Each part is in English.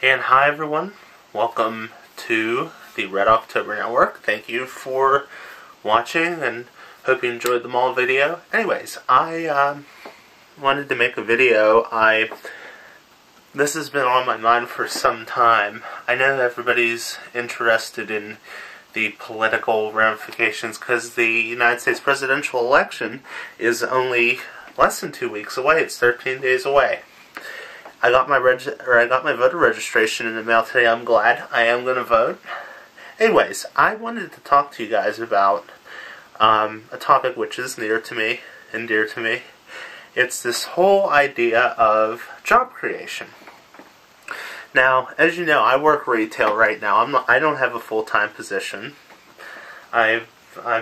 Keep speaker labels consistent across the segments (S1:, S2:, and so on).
S1: And hi everyone, welcome to the Red October Network. Thank you for watching and hope you enjoyed the mall video. Anyways, I wanted to make a video. This has been on my mind for some time. I know everybody's interested in the political ramifications because the United States presidential election is only less than 2 weeks away. It's 13 days away. I got my voter registration in the mail today. I'm glad. I am going to vote. Anyways, I wanted to talk to you guys about a topic which is near to me and dear to me. It's this whole idea of job creation. Now, as you know, I work retail right now. I don't have a full-time position. I've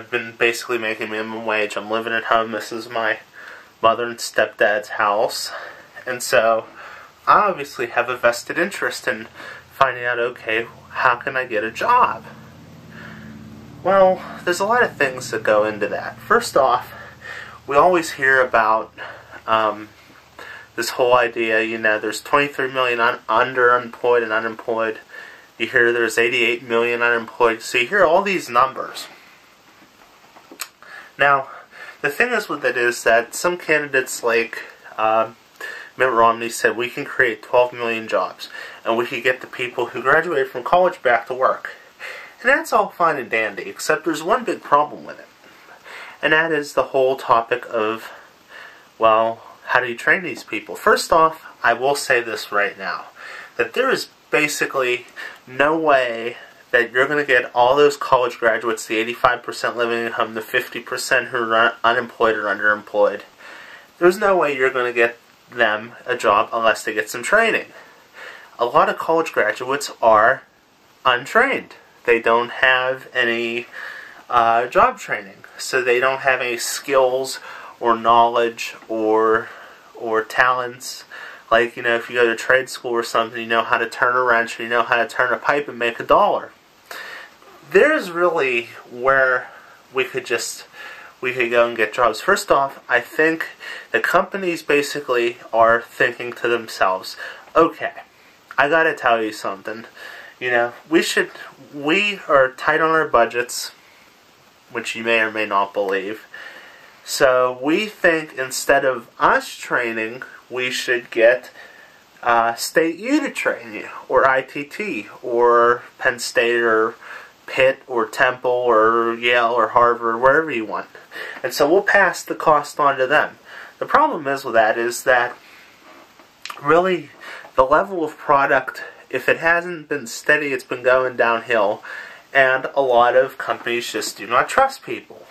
S1: been basically making minimum wage. I'm living at home. This is my mother and stepdad's house, and so I obviously have a vested interest in finding out, okay, how can I get a job? Well, there's a lot of things that go into that. First off, we always hear about this whole idea, you know, there's 23 million underemployed and unemployed. You hear there's 88 million unemployed. So you hear all these numbers. Now, the thing is with it is that some candidates like Mitt Romney said we can create 12 million jobs and we can get the people who graduated from college back to work. And that's all fine and dandy, except there's one big problem with it. And that is the whole topic of, well, how do you train these people? First off, I will say this right now, that there is basically no way that you're going to get all those college graduates, the 85% living at home, the 50% who are unemployed or underemployed. There's no way you're going to get them a job unless they get some training. A lot of college graduates are untrained. They don't have any job training, so they don't have any skills or knowledge or talents. Like, you know, if you go to trade school or something, you know how to turn a wrench, or you know how to turn a pipe and make $1. There's really where we could go and get jobs. First off, I think the companies basically are thinking to themselves, okay, I gotta tell you something. You know, we are tight on our budgets, which you may or may not believe. So we think instead of us training, we should get State U to train you, or ITT, or Penn State, or Pitt, or Temple, or Yale, or Harvard, wherever you want. And so we'll pass the cost on to them. The problem is with that is that really the level of product, if it hasn't been steady, it's been going downhill. And a lot of companies just do not trust people,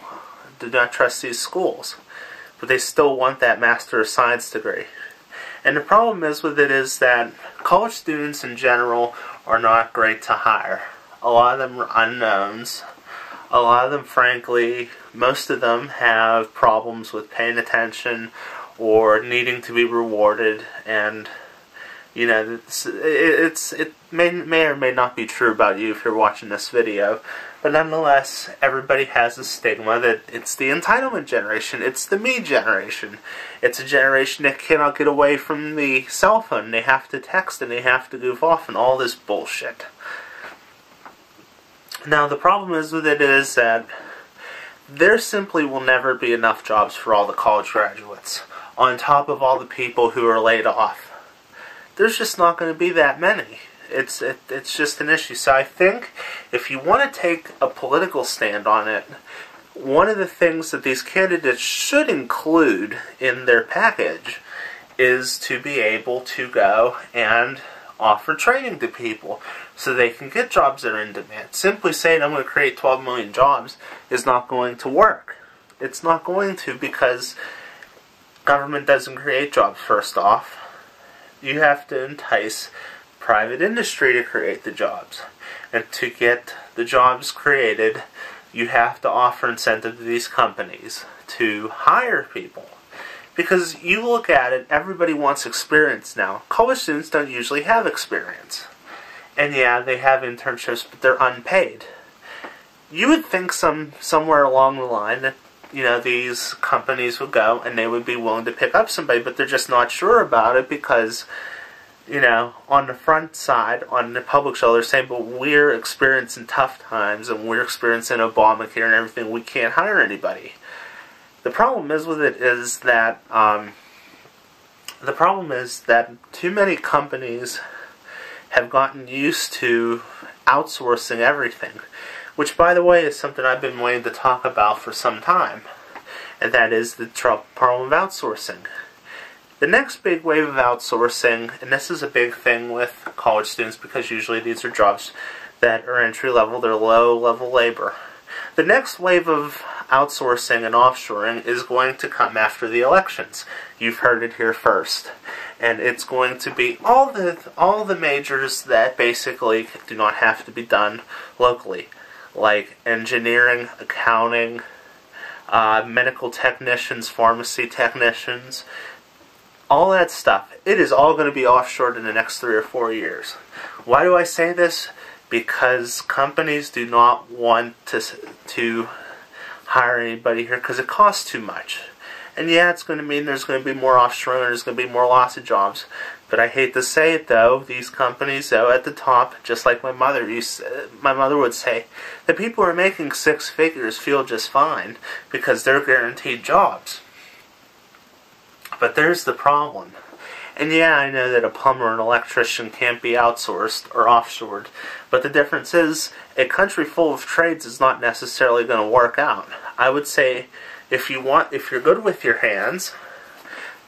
S1: do not trust these schools. But they still want that Master of Science degree. And the problem is with it is that college students in general are not great to hire. A lot of them are unknowns. A lot of them, frankly, most of them have problems with paying attention or needing to be rewarded. And, you know, it may or may not be true about you if you're watching this video. But nonetheless, everybody has a stigma that it's the entitlement generation. It's the me generation. It's a generation that cannot get away from the cell phone. They have to text and they have to goof off and all this bullshit. Now, the problem is with it is that there simply will never be enough jobs for all the college graduates, on top of all the people who are laid off. There's just not going to be that many. It's just an issue. So I think if you want to take a political stand on it, one of the things that these candidates should include in their package is to be able to go and offer training to people so they can get jobs that are in demand. Simply saying I'm going to create 12 million jobs is not going to work. It's not going to, because government doesn't create jobs, first off. You have to entice private industry to create the jobs. And to get the jobs created, you have to offer incentive to these companies to hire people. Because you look at it, everybody wants experience now. College students don't usually have experience. And yeah, they have internships, but they're unpaid. You would think somewhere along the line that, you know, these companies would go and they would be willing to pick up somebody, but they're just not sure about it because on the front side, on the public show, they're saying, but we're experiencing tough times and we're experiencing Obamacare and everything. We can't hire anybody. The problem is with it is that too many companies have gotten used to outsourcing everything, which, by the way, is something I've been wanting to talk about for some time, and that is the problem of outsourcing. The next big wave of outsourcing, and this is a big thing with college students because usually these are jobs that are entry level, they're low level labor. The next wave of outsourcing and offshoring is going to come after the elections. You've heard it here first. And it's going to be all the majors that basically do not have to be done locally, like engineering, accounting, medical technicians, pharmacy technicians, all that stuff. It is all going to be offshored in the next 3 or 4 years. Why do I say this? Because companies do not want to hire anybody here because it costs too much. And yeah, it's going to mean there's going to be more offshoring and there's going to be more loss of jobs. But I hate to say it though, these companies though at the top, just like my mother would say, the people who are making 6 figures feel just fine because they're guaranteed jobs. But there's the problem. And yeah, I know that a plumber or an electrician can't be outsourced or offshored, but the difference is a country full of trades is not necessarily going to work out. I would say if you're good with your hands,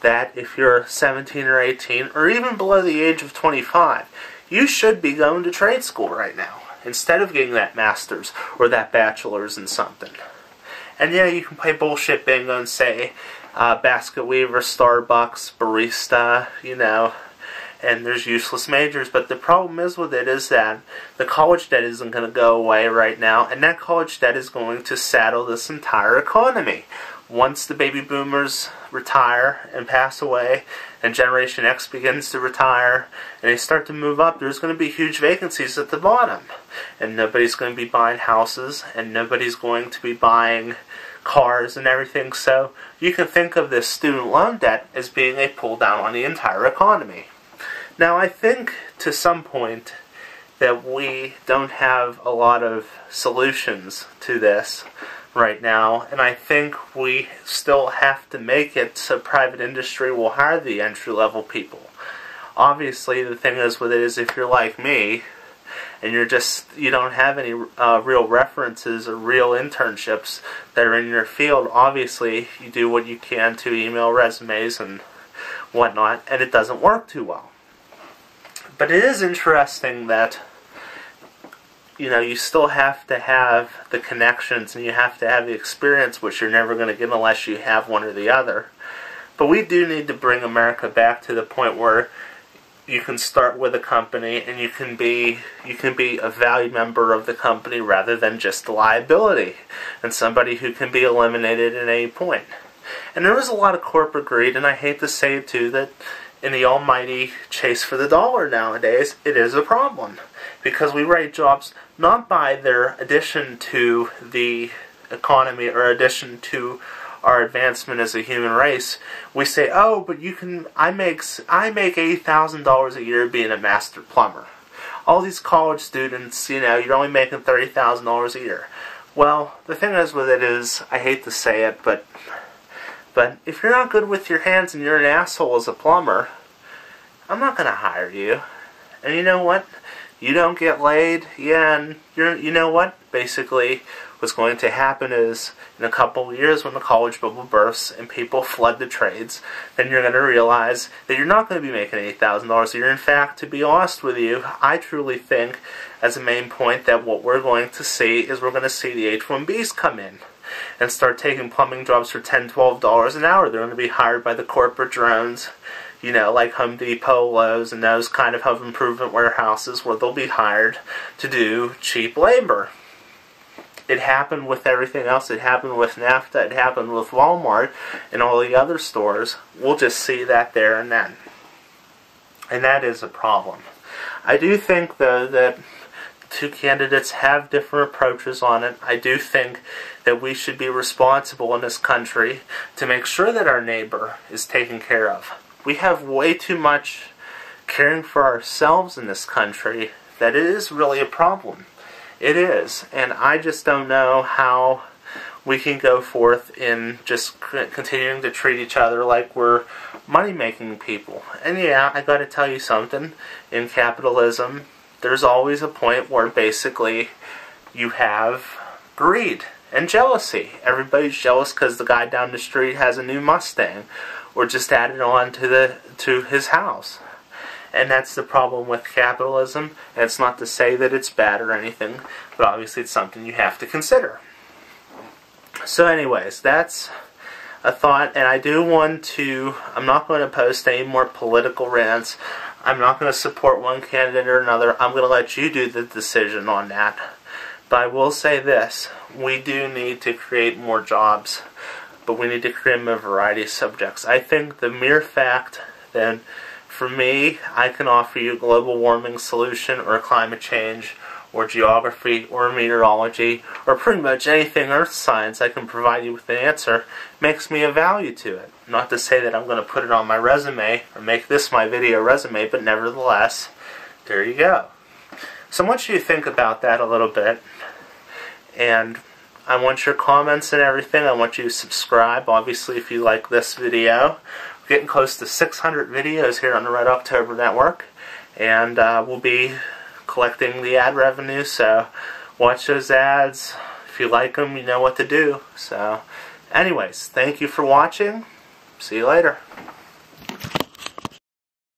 S1: that if you're 17 or 18 or even below the age of 25, you should be going to trade school right now instead of getting that master's or that bachelor's in something. And yeah, you can play bullshit bingo and say basket weaver, Starbucks, barista, and there's useless majors. But the problem is with it is that the college debt isn't going to go away right now, and that college debt is going to saddle this entire economy. Once the baby boomers retire and pass away, and Generation X begins to retire, and they start to move up, there's going to be huge vacancies at the bottom. And nobody's going to be buying houses, and nobody's going to be buying cars and everything. So you can think of this student loan debt as being a pull down on the entire economy. Now, I think to some point that we don't have a lot of solutions to this right now, and I think we still have to make it so private industry will hire the entry-level people. Obviously, the thing is with it is if you're like me, and you don't have any real references or real internships that are in your field, obviously you do what you can to email resumes and whatnot, and it doesn't work too well. But it is interesting that you still have to have the connections and you have to have the experience, which you're never going to get unless you have one or the other. But we do need to bring America back to the point where you can start with a company and you can be a valued member of the company rather than just a liability and somebody who can be eliminated at any point. And there is a lot of corporate greed, and I hate to say it too, that in the almighty chase for the dollar nowadays, it is a problem. Because we rate jobs not by their addition to the economy or addition to our advancement as a human race. We say, oh, but I make $80,000 a year being a master plumber. All these college students, you're only making $30,000 a year. Well, the thing is with it is, I hate to say it, but if you're not good with your hands and you're an asshole as a plumber, I'm not going to hire you. And you know what? You don't get laid, yeah, and you know what? Basically, what's going to happen is, in a couple of years when the college bubble bursts and people flood the trades, then you're going to realize that you're not going to be making $8,000 a year. In fact, to be honest with you, I truly think, as a main point, that what we're going to see is we're going to see the H-1Bs come in and start taking plumbing jobs for $10, $12 an hour. They're going to be hired by the corporate drones, like Home Depot, Lowe's, and those kind of home improvement warehouses where they'll be hired to do cheap labor. It happened with everything else. It happened with NAFTA. It happened with Walmart and all the other stores. We'll just see that there and then. And that is a problem. I do think, though, that two candidates have different approaches on it. I do think that we should be responsible in this country to make sure that our neighbor is taken care of. We have way too much caring for ourselves in this country that it is really a problem. It is. And I just don't know how we can go forth in just continuing to treat each other like we're money-making people. And yeah, I gotta tell you something. In capitalism, there's always a point where basically you have greed and jealousy. Everybody's jealous because the guy down the street has a new Mustang, or just added on to his house. And that's the problem with capitalism. And it's not to say that it's bad or anything, but obviously it's something you have to consider. So anyways, that's a thought, and I do want to, I'm not going to post any more political rants. I'm not going to support one candidate or another. I'm going to let you do the decision on that. But I will say this, we do need to create more jobs, but we need to create them in a variety of subjects. I think the mere fact that, for me, I can offer you a global warming solution, or climate change, or geography, or meteorology, or pretty much anything earth science I can provide you with an answer, makes me of value to it. Not to say that I'm going to put it on my resume, or make this my video resume, but nevertheless, there you go. So I want you to think about that a little bit, and I want your comments and everything. I want you to subscribe, obviously, if you like this video. We're getting close to 600 videos here on the Red October Network, and we'll be collecting the ad revenue, so watch those ads. If you like them, you know what to do. So anyways, thank you for watching. See you later.